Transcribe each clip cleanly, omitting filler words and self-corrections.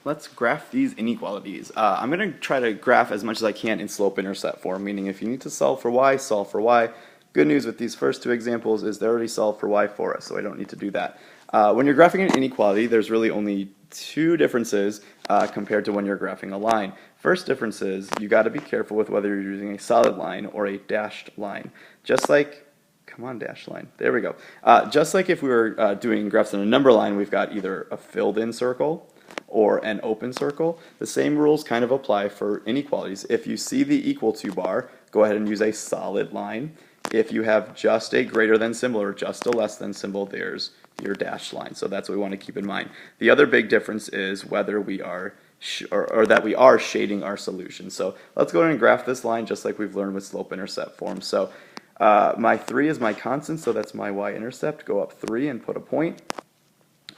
let's graph these inequalities. I'm going to try to graph as much as I can in slope-intercept form, meaning if you need to solve for y, solve for y. Good news with these first two examples is they already solved for y for us, so I don't need to do that. When you're graphing an inequality, there's really only two differences compared to when you're graphing a line. First difference is you got to be careful with whether you're using a solid line or a dashed line. Just like, come on, dashed line. There we go. Just like if we were doing graphs in a number line, we've got either a filled-in circle or an open circle. The same rules kind of apply for inequalities. If you see the equal to bar, go ahead and use a solid line. If you have just a greater than symbol or just a less than symbol, there's your dashed line. So that's what we want to keep in mind. The other big difference is whether we are or that we are shading our solution. So let's go ahead and graph this line just like we've learned with slope-intercept form. So my 3 is my constant, so that's my y-intercept. Go up 3 and put a point.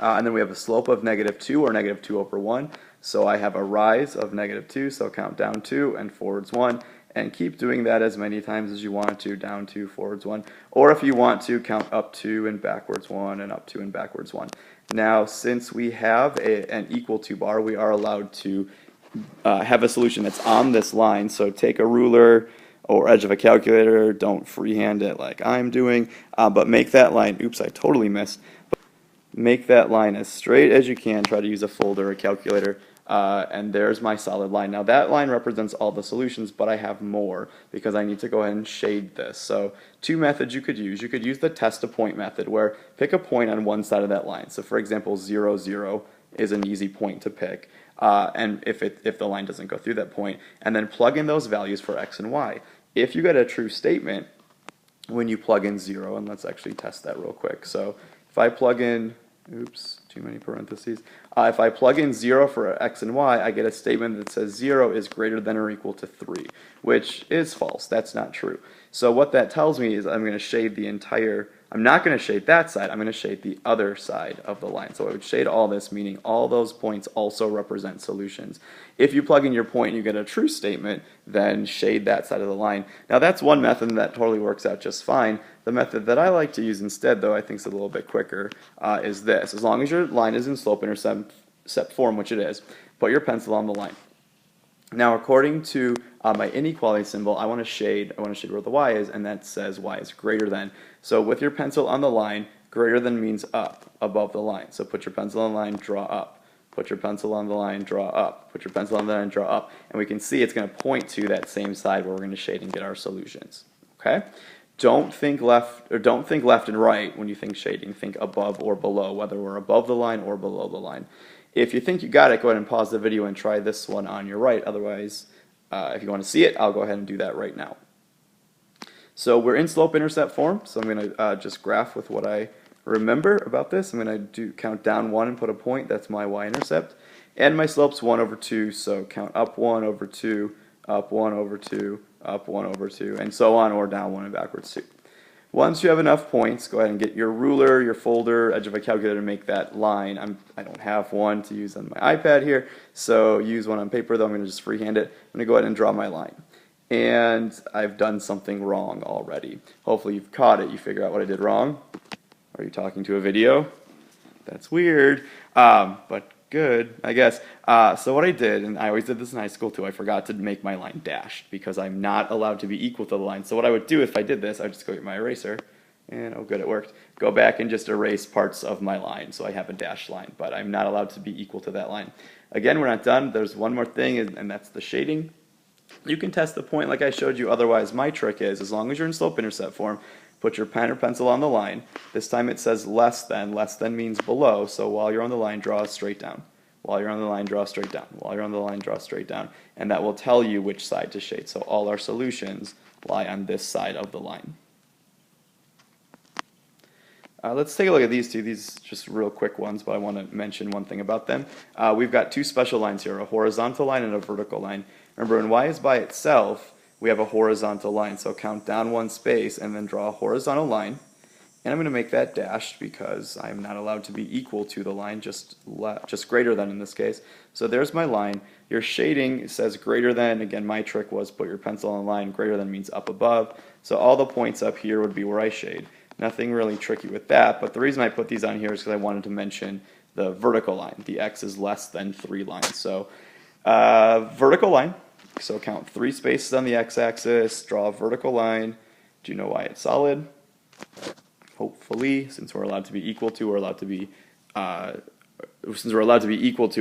And then we have a slope of -2 or -2 over 1. So I have a rise of -2, so count down 2 and forwards 1. And keep doing that as many times as you want to, down 2, forwards 1. Or if you want to, count up 2 and backwards 1 and up 2 and backwards 1. Now, since we have an equal to bar, we are allowed to have a solution that's on this line. So take a ruler or edge of a calculator. Don't freehand it like I'm doing, but make that line, oops, I totally missed. Make that line as straight as you can. Try to use a folder or a calculator. And there's my solid line. Now that line represents all the solutions, but I have more because I need to go ahead and shade this. So two methods you could use. You could use the test a point method where pick a point on one side of that line. So for example, 0, 0 is an easy point to pick. And if the line doesn't go through that point, and then plug in those values for x and y. If you get a true statement when you plug in 0, and let's actually test that real quick. So if I plug in, oops, too many parentheses. If I plug in 0 for x and y, I get a statement that says 0 is greater than or equal to 3, which is false. That's not true. So what that tells me is I'm going to shade the entire, I'm not going to shade that side, I'm going to shade the other side of the line. So I would shade all this, meaning all those points also represent solutions. If you plug in your point and you get a true statement, then shade that side of the line. Now that's one method that totally works out just fine. The method that I like to use instead, though I think is a little bit quicker, is this. As long as your line is in slope-intercept form, which it is, put your pencil on the line. Now, according to my inequality symbol, I want to shade where the y is, and that says y is greater than. So with your pencil on the line, greater than means up, above the line. So put your pencil on the line, draw up. Put your pencil on the line, draw up. Put your pencil on the line, draw up. And we can see it's going to point to that same side where we're going to shade and get our solutions. Okay? Don't think left and right when you think shading. Think above or below, whether we're above the line or below the line. If you think you got it, go ahead and pause the video and try this one on your right. Otherwise, if you want to see it, I'll go ahead and do that right now. So we're in slope-intercept form, so I'm going to just graph with what I remember about this. I'm going to count down 1 and put a point. That's my y-intercept. And my slope's 1 over 2, so count up 1 over 2, up 1 over 2, up 1 over 2, and so on, or down 1 and backwards 2. Once you have enough points, go ahead and get your ruler, your folder, edge of a calculator to make that line. I don't have one to use on my iPad here, so use one on paper, though I'm going to just freehand it. I'm going to go ahead and draw my line. And I've done something wrong already. Hopefully you've caught it. You figure out what I did wrong. Are you talking to a video? That's weird, but good, I guess. So what I did, and I always did this in high school too, I forgot to make my line dashed because I'm not allowed to be equal to the line. So what I would do if I did this, I would just go get my eraser, and oh good, it worked. Go back and just erase parts of my line so I have a dashed line, but I'm not allowed to be equal to that line. Again, we're not done. There's one more thing, and that's the shading. You can test the point like I showed you. Otherwise, my trick is, as long as you're in slope-intercept form, put your pen or pencil on the line. This time it says less than. Less than means below, so while you're on the line, draw straight down. While you're on the line, draw straight down. While you're on the line, draw straight down. And that will tell you which side to shade. So all our solutions lie on this side of the line. Let's take a look at these two. These are just real quick ones, but I want to mention one thing about them. We've got two special lines here, a horizontal line and a vertical line. Remember, when y is by itself, we have a horizontal line. So count down 1 space and then draw a horizontal line. And I'm going to make that dashed because I'm not allowed to be equal to the line, just greater than in this case. So there's my line. Your shading says greater than. Again, my trick was put your pencil on the line. Greater than means up above. So all the points up here would be where I shade. Nothing really tricky with that, but the reason I put these on here is because I wanted to mention the vertical line. The x is less than 3 lines. So vertical line, so count 3 spaces on the x-axis, draw a vertical line. Do you know why it's solid? Hopefully, since we're allowed to be equal to,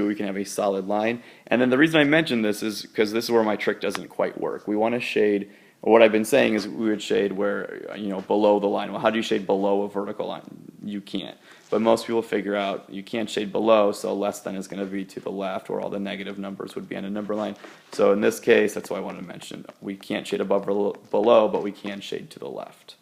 we can have a solid line. And then the reason I mentioned this is because this is where my trick doesn't quite work. We want to shade, or what I've been saying is we would shade where, below the line. Well, how do you shade below a vertical line? You can't. But most people figure out you can't shade below, so less than is going to be to the left, where all the negative numbers would be on a number line. So in this case, that's why I wanted to mention, we can't shade above or below, but we can shade to the left.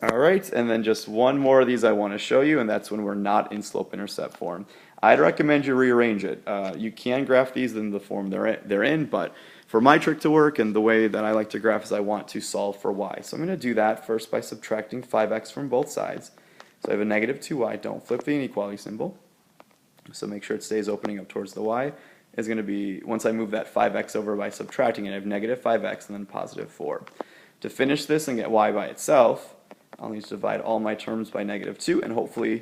Alright, and then just one more of these I want to show you, and that's when we're not in slope-intercept form. I'd recommend you rearrange it. You can graph these in the form they're in, but for my trick to work and the way that I like to graph is I want to solve for y. So I'm going to do that first by subtracting 5x from both sides. So I have a negative 2y. Don't flip the inequality symbol. So make sure it stays opening up towards the y. Is going to be, once I move that 5x over by subtracting it, I have negative 5x and then positive 4. To finish this and get y by itself, I'll need to divide all my terms by negative 2, and hopefully,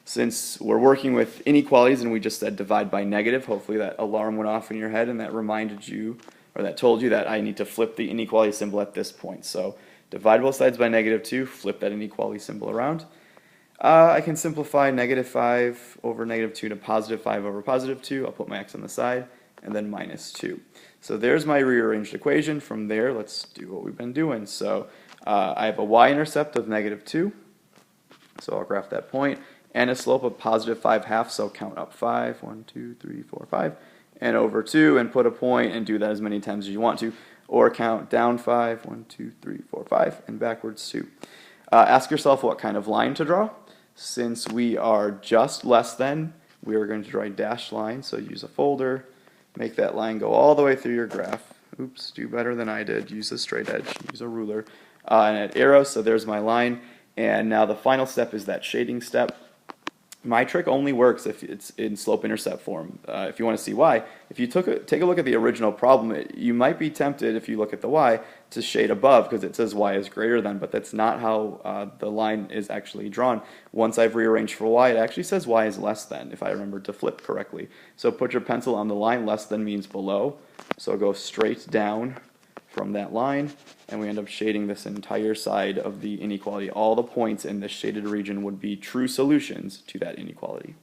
since we're working with inequalities and we just said divide by negative, hopefully that alarm went off in your head and that reminded you, or that told you that I need to flip the inequality symbol at this point. So divide both sides by negative 2, flip that inequality symbol around. I can simplify negative 5 over negative 2 to positive 5 over positive 2. I'll put my x on the side, and then minus 2. So there's my rearranged equation. From there, let's do what we've been doing. So I have a y-intercept of negative 2, so I'll graph that point, and a slope of positive 5/2, so count up 5, 1, 2, 3, 4, 5, and over 2, and put a point, and do that as many times as you want to, or count down 5, 1, 2, 3, 4, 5, and backwards 2. Ask yourself what kind of line to draw. Since we are just less than, we are going to draw a dashed line, so use a folder, make that line go all the way through your graph. Oops, do better than I did. Use a straight edge, use a ruler, and an arrow, so there's my line. And now the final step is that shading step. My trick only works if it's in slope-intercept form. If you want to see why, if you take a look at the original problem, you might be tempted, if you look at the y, to shade above because it says y is greater than, but that's not how the line is actually drawn. Once I've rearranged for y, it actually says y is less than, if I remember to flip correctly. So put your pencil on the line. Less than means below, so go straight down from that line, and we end up shading this entire side of the inequality. All the points in this shaded region would be true solutions to that inequality.